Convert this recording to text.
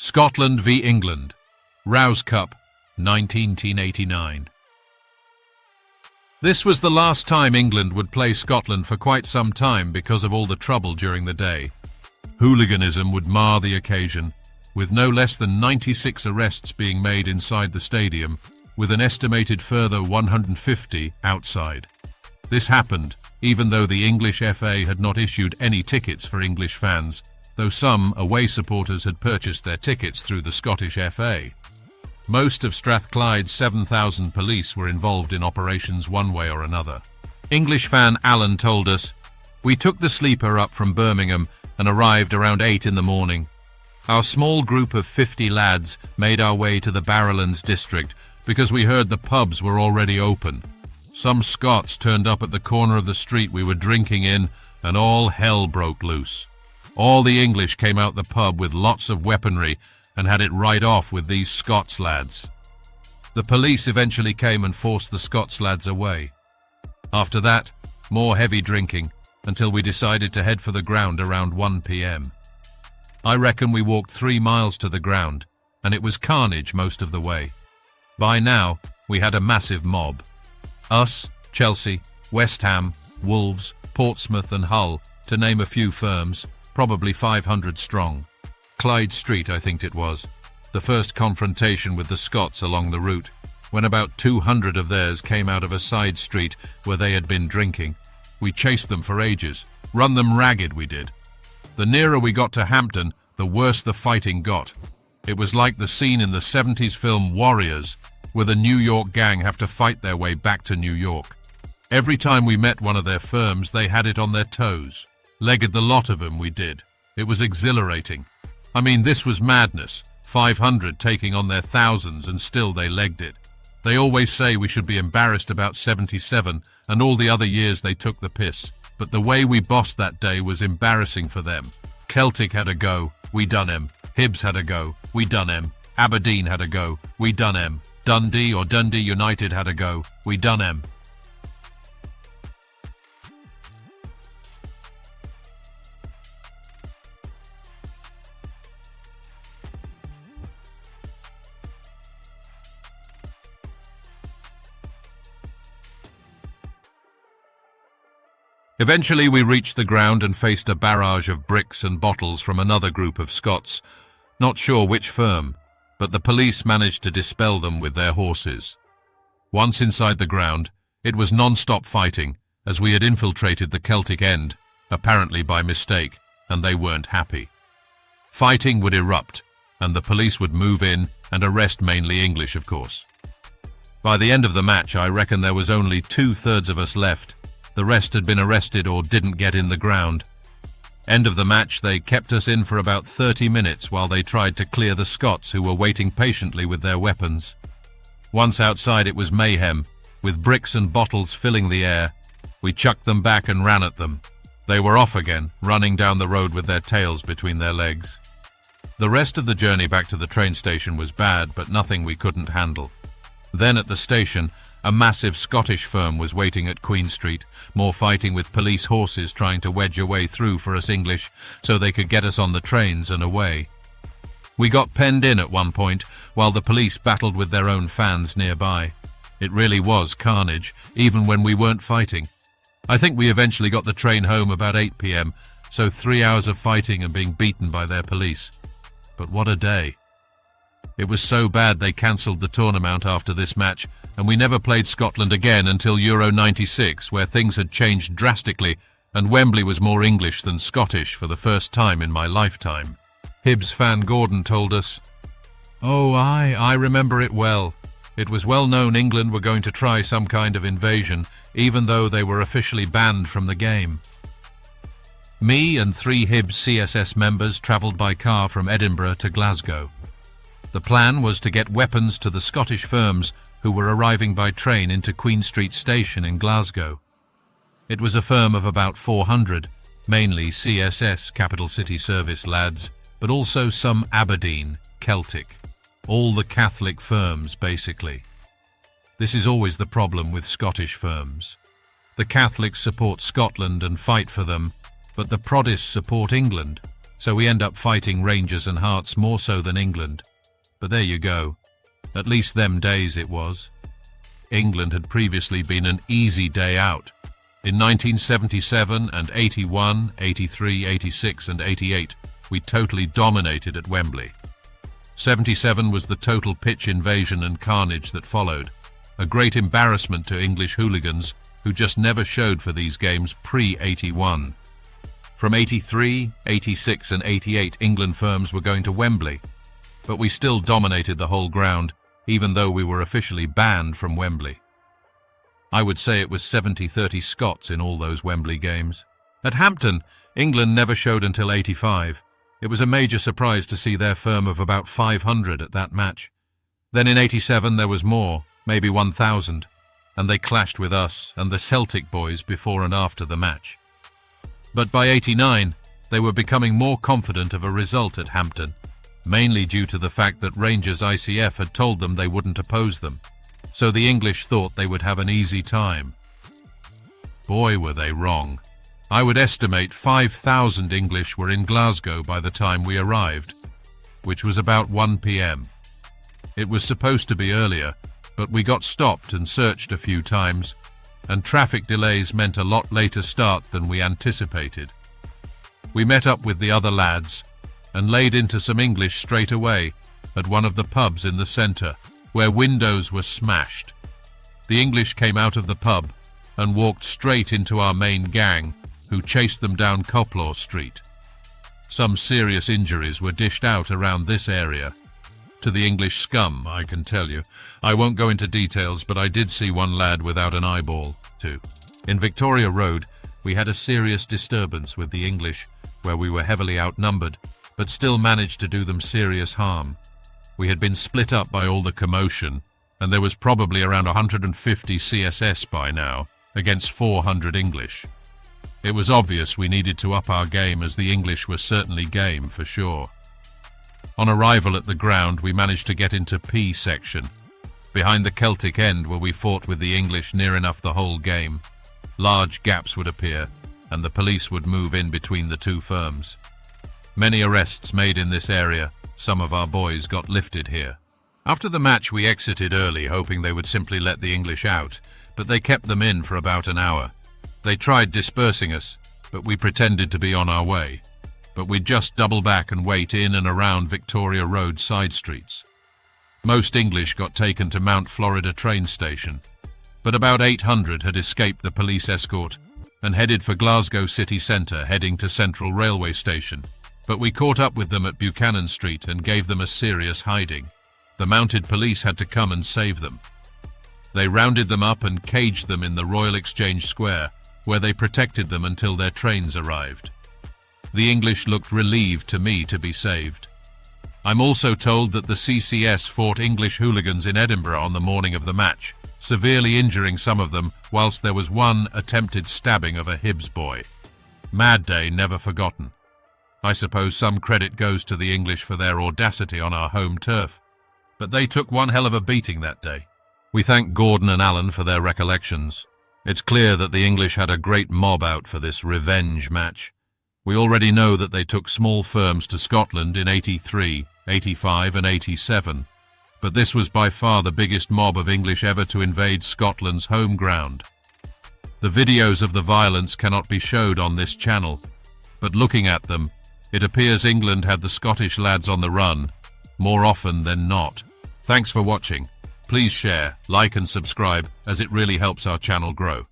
Scotland v England, Rouse Cup, 1989. This was the last time England would play Scotland for quite some time because of all the trouble during the day. Hooliganism would mar the occasion, with no less than 96 arrests being made inside the stadium, with an estimated further 150 outside. This happened even though the English FA had not issued any tickets for English fans, though some away supporters had purchased their tickets through the Scottish FA. Most of Strathclyde's 7,000 police were involved in operations one way or another. English fan Alan told us, "We took the sleeper up from Birmingham and arrived around 8 in the morning. Our small group of 50 lads made our way to the Barrowlands district because we heard the pubs were already open. Some Scots turned up at the corner of the street we were drinking in, and all hell broke loose. All the English came out the pub with lots of weaponry and had it right off with these Scots lads. The police eventually came and forced the Scots lads away. After that, more heavy drinking, until we decided to head for the ground around 1 p.m. I reckon we walked 3 miles to the ground, and it was carnage most of the way. By now, we had a massive mob. Us, Chelsea, West Ham, Wolves, Portsmouth and Hull, to name a few firms, probably 500 strong. Clyde Street, I think it was, the first confrontation with the Scots along the route, when about 200 of theirs came out of a side street where they had been drinking. We chased them for ages, run them ragged we did. The nearer we got to Hampden, the worse the fighting got. It was like the scene in the 70s film Warriors, where the New York gang have to fight their way back to New York. Every time we met one of their firms, they had it on their toes. Legged the lot of them we did. It was exhilarating. I mean, this was madness. 500 taking on their thousands, and still they legged it. They always say we should be embarrassed about 77 and all the other years they took the piss. But the way we bossed that day was embarrassing for them. Celtic had a go, we done 'em. Hibs had a go, we done 'em. Aberdeen had a go, we done 'em. Dundee or Dundee United had a go, we done 'em. Eventually we reached the ground and faced a barrage of bricks and bottles from another group of Scots, not sure which firm, but the police managed to dispel them with their horses. Once inside the ground, it was non-stop fighting, as we had infiltrated the Celtic end, apparently by mistake, and they weren't happy. Fighting would erupt, and the police would move in and arrest mainly English, of course. By the end of the match, I reckon there was only 2/3 of us left. The rest had been arrested or didn't get in the ground. End of the match, they kept us in for about 30 minutes while they tried to clear the Scots who were waiting patiently with their weapons. Once outside it was mayhem, with bricks and bottles filling the air. We chucked them back and ran at them. They were off again, running down the road with their tails between their legs. The rest of the journey back to the train station was bad, but nothing we couldn't handle. Then at the station, a massive Scottish firm was waiting at Queen Street, more fighting with police horses trying to wedge a way through for us English so they could get us on the trains and away. We got penned in at one point while the police battled with their own fans nearby. It really was carnage, even when we weren't fighting. I think we eventually got the train home about 8 p.m, so 3 hours of fighting and being beaten by their police. But what a day. It was so bad they cancelled the tournament after this match, and we never played Scotland again until Euro 96, where things had changed drastically, and Wembley was more English than Scottish for the first time in my lifetime. Hibs fan Gordon told us, "Oh, I remember it well. It was well known England were going to try some kind of invasion, even though they were officially banned from the game." Me and 3 Hibs CSS members travelled by car from Edinburgh to Glasgow. The plan was to get weapons to the Scottish firms who were arriving by train into Queen Street Station in Glasgow. It was a firm of about 400, mainly CSS, Capital City Service lads, but also some Aberdeen, Celtic. All the Catholic firms, basically. This is always the problem with Scottish firms. The Catholics support Scotland and fight for them, but the Prodists support England. so we end up fighting Rangers and Hearts more so than England. But there you go. At least them days it was. England had previously been an easy day out. In 1977 and 81, 83, 86 and 88, we totally dominated at Wembley. 77 was the total pitch invasion and carnage that followed, a great embarrassment to English hooligans who just never showed for these games pre-81. From 83, 86 and 88, England firms were going to Wembley, but we still dominated the whole ground, even though we were officially banned from Wembley. I would say it was 70-30 Scots in all those Wembley games. At Hampden, England never showed until 85. It was a major surprise to see their firm of about 500 at that match. Then in 87 there was more, maybe 1,000, and they clashed with us and the Celtic boys before and after the match. But by 89, they were becoming more confident of a result at Hampden, mainly due to the fact that Rangers ICF had told them they wouldn't oppose them, so the English thought they would have an easy time. Boy, were they wrong. I would estimate 5,000 English were in Glasgow by the time we arrived, which was about 1 p.m. It was supposed to be earlier, but we got stopped and searched a few times, and traffic delays meant a lot later start than we anticipated. We met up with the other lads and laid into some English straight away at one of the pubs in the centre, where windows were smashed. The English came out of the pub and walked straight into our main gang, who chased them down Coplaw Street. Some serious injuries were dished out around this area. To the English scum, I can tell you. I won't go into details, but I did see one lad without an eyeball, too. In Victoria Road, we had a serious disturbance with the English, where we were heavily outnumbered, but still managed to do them serious harm. We had been split up by all the commotion, and there was probably around 150 CSS by now, against 400 English. It was obvious we needed to up our game, as the English were certainly game for sure. On arrival at the ground, we managed to get into P section, behind the Celtic end where we fought with the English near enough the whole game. Large gaps would appear, and the police would move in between the two firms. Many arrests made in this area. Some of our boys got lifted here. After the match we exited early, hoping they would simply let the English out, but they kept them in for about an hour. They tried dispersing us, but we pretended to be on our way. But we'd just double back and wait in and around Victoria Road side streets. Most English got taken to Mount Florida train station, but about 800 had escaped the police escort and headed for Glasgow city centre, heading to Central Railway Station. But we caught up with them at Buchanan Street and gave them a serious hiding. The mounted police had to come and save them. They rounded them up and caged them in the Royal Exchange Square, where they protected them until their trains arrived. The English looked relieved to me to be saved. I'm also told that the CCS fought English hooligans in Edinburgh on the morning of the match, severely injuring some of them, whilst there was one attempted stabbing of a Hibs boy. Mad day never forgotten. I suppose some credit goes to the English for their audacity on our home turf, but they took one hell of a beating that day. We thank Gordon and Allen for their recollections. It's clear that the English had a great mob out for this revenge match. We already know that they took small firms to Scotland in 83, 85 and 87, but this was by far the biggest mob of English ever to invade Scotland's home ground. The videos of the violence cannot be showed on this channel, but looking at them, it appears England had the Scottish lads on the run, more often than not. Thanks for watching. Please share, like and subscribe, as it really helps our channel grow.